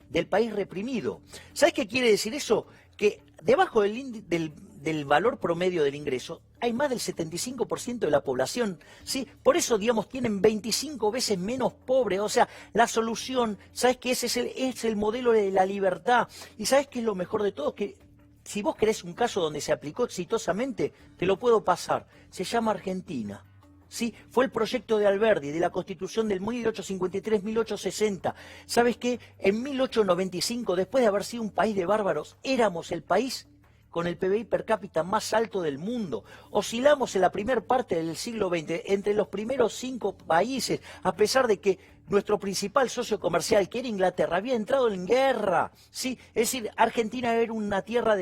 del país reprimido. ¿Sabes qué quiere decir eso? Que debajo del valor promedio del ingreso hay más del 75% de la población, ¿sí? Por eso, digamos, tienen 25 veces menos pobres. O sea, la solución, ¿sabes qué? Ese es el modelo de la libertad. ¿Y sabes qué es lo mejor de todo? Que si vos querés un caso donde se aplicó exitosamente, te lo puedo pasar. Se llama Argentina. ¿Sí? Fue el proyecto de Alberdi, de la Constitución del 1853-1860. ¿Sabes qué? En 1895, después de haber sido un país de bárbaros, éramos el país con el PBI per cápita más alto del mundo. Oscilamos en la primera parte del siglo XX entre los primeros 5 países, a pesar de que nuestro principal socio comercial, que era Inglaterra, había entrado en guerra. ¿Sí? Es decir, Argentina era una tierra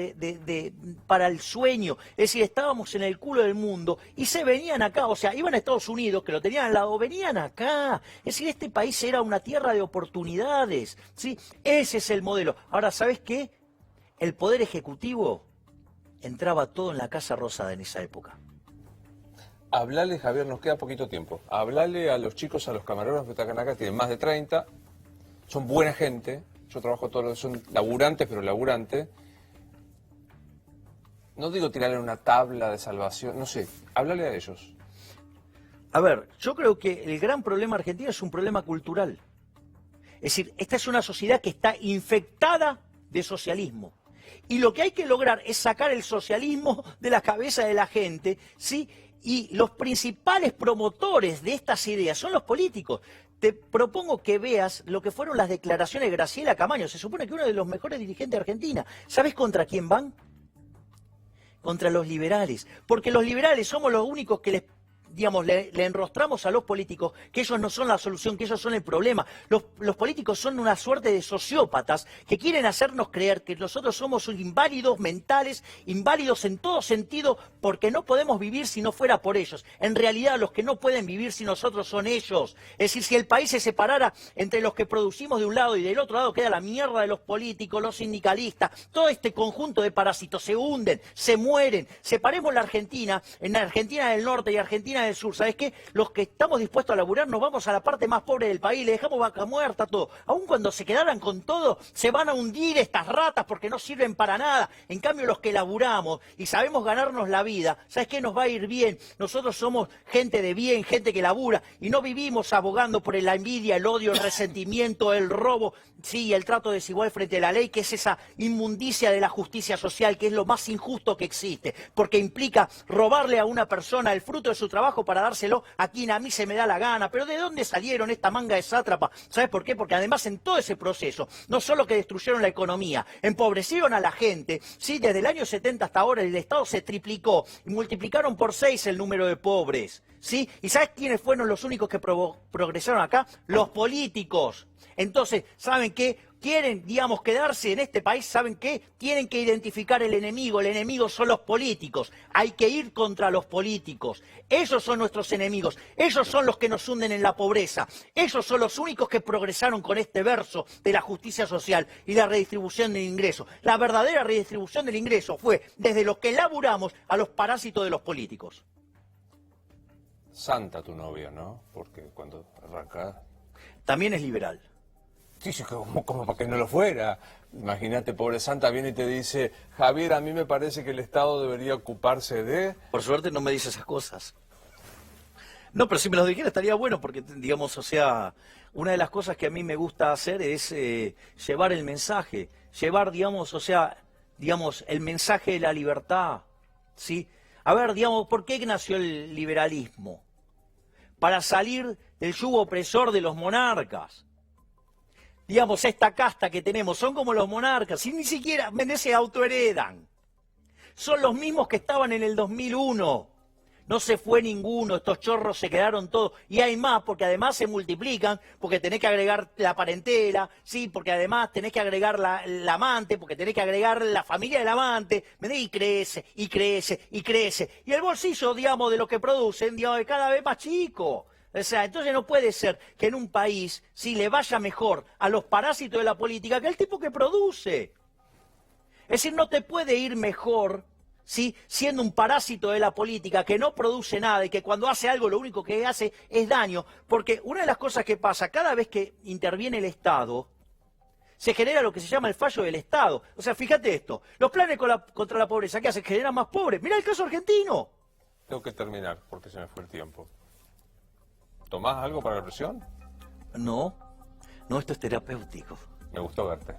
para el sueño. Es decir, estábamos en el culo del mundo y se venían acá. O sea, iban a Estados Unidos, que lo tenían al lado, venían acá. Es decir, este país era una tierra de oportunidades. ¿Sí? Ese es el modelo. Ahora, ¿sabes qué? El Poder Ejecutivo entraba todo en la Casa Rosada en esa época. Hablale, Javier, nos queda poquito tiempo. Hablale a los chicos, a los camarógrafos que están acá, tienen más de 30, son buena gente. Yo trabajo todos los, son laburantes, pero laburantes. No digo tirarle una tabla de salvación, no sé, háblale a ellos. A ver, yo creo que el gran problema argentino es un problema cultural. Es decir, esta es una sociedad que está infectada de socialismo. Y lo que hay que lograr es sacar el socialismo de la cabeza de la gente, ¿sí? Y los principales promotores de estas ideas son los políticos. Te propongo que veas lo que fueron las declaraciones de Graciela Camaño. Se supone que uno de los mejores dirigentes de Argentina. ¿Sabes contra quién van? Contra los liberales. Porque los liberales somos los únicos que le enrostramos a los políticos que ellos no son la solución, que ellos son el problema. Los políticos son una suerte de sociópatas que quieren hacernos creer que nosotros somos inválidos mentales, inválidos en todo sentido, porque no podemos vivir si no fuera por ellos. En realidad los que no pueden vivir sin nosotros son ellos. Es decir, si el país se separara entre los que producimos de un lado y del otro lado, queda la mierda de los políticos, los sindicalistas, todo este conjunto de parásitos se hunden, se mueren. Separemos la Argentina, en Argentina del Norte y Argentina del Sur, ¿sabes qué? Los que estamos dispuestos a laburar nos vamos a la parte más pobre del país, le dejamos vaca muerta, todo. Aun cuando se quedaran con todo, se van a hundir estas ratas porque no sirven para nada. En cambio, los que laburamos y sabemos ganarnos la vida, ¿sabes qué? Nos va a ir bien. Nosotros somos gente de bien, gente que labura y no vivimos abogando por la envidia, el odio, el resentimiento, el robo, sí, el trato desigual frente a la ley, que es esa inmundicia de la justicia social, que es lo más injusto que existe, porque implica robarle a una persona el fruto de su trabajo para dárselo a quien a mí se me da la gana. Pero ¿de dónde salieron esta manga de sátrapa? ¿Sabes por qué? Porque además en todo ese proceso, no solo que destruyeron la economía, empobrecieron a la gente, sí, desde el año 70 hasta ahora el Estado se triplicó y multiplicaron por 6 el número de pobres, ¿sí? ¿Y sabes quiénes fueron los únicos que progresaron acá? Los políticos. Entonces, ¿saben qué? Quieren, digamos, quedarse en este país, ¿saben qué? Tienen que identificar el enemigo son los políticos. Hay que ir contra los políticos. Ellos son nuestros enemigos, ellos son los que nos hunden en la pobreza. Ellos son los únicos que progresaron con este verso de la justicia social y la redistribución del ingreso. La verdadera redistribución del ingreso fue desde los que laburamos a los parásitos de los políticos. Santa tu novia, ¿no? Porque cuando arranca... También es liberal. Sí, sí, como para que no lo fuera. Imagínate, pobre Santa viene y te dice, Javier, a mí me parece que el Estado debería ocuparse de... Por suerte no me dice esas cosas. No, pero si me lo dijera estaría bueno, porque, digamos, o sea, una de las cosas que a mí me gusta hacer es llevar el mensaje, llevar, digamos, o sea, digamos, el mensaje de la libertad, ¿sí? A ver, digamos, ¿por qué nació el liberalismo? Para salir del yugo opresor de los monarcas. Digamos, esta casta que tenemos, son como los monarcas, y ni siquiera se autoheredan. Son los mismos que estaban en el 2001. No se fue ninguno, estos chorros se quedaron todos. Y hay más, porque además se multiplican, porque tenés que agregar la parentela, sí, porque además tenés que agregar la amante, porque tenés que agregar la familia del amante, y crece, y crece, y crece. Y el bolsillo, digamos, de lo que producen, digamos, es cada vez más chico. O sea, entonces no puede ser que en un país sí le vaya mejor a los parásitos de la política que al tipo que produce. Es decir, no te puede ir mejor, ¿sí?, siendo un parásito de la política que no produce nada y que cuando hace algo lo único que hace es daño. Porque una de las cosas que pasa cada vez que interviene el Estado, se genera lo que se llama el fallo del Estado. O sea, fíjate esto, los planes contra la pobreza, ¿qué hacen? Generan más pobres. Mirá el caso argentino. Tengo que terminar porque se me fue el tiempo. ¿Tomás algo para la presión? No, esto es terapéutico. Me gustó verte.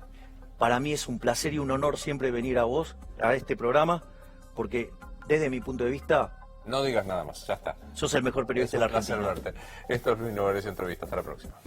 Para mí es un placer y un honor siempre venir a vos, a este programa, porque desde mi punto de vista... No digas nada más, ya está. Sos el mejor periodista de la Argentina. Es un placer verte. Esto es Luis Novares Entrevista. Hasta la próxima.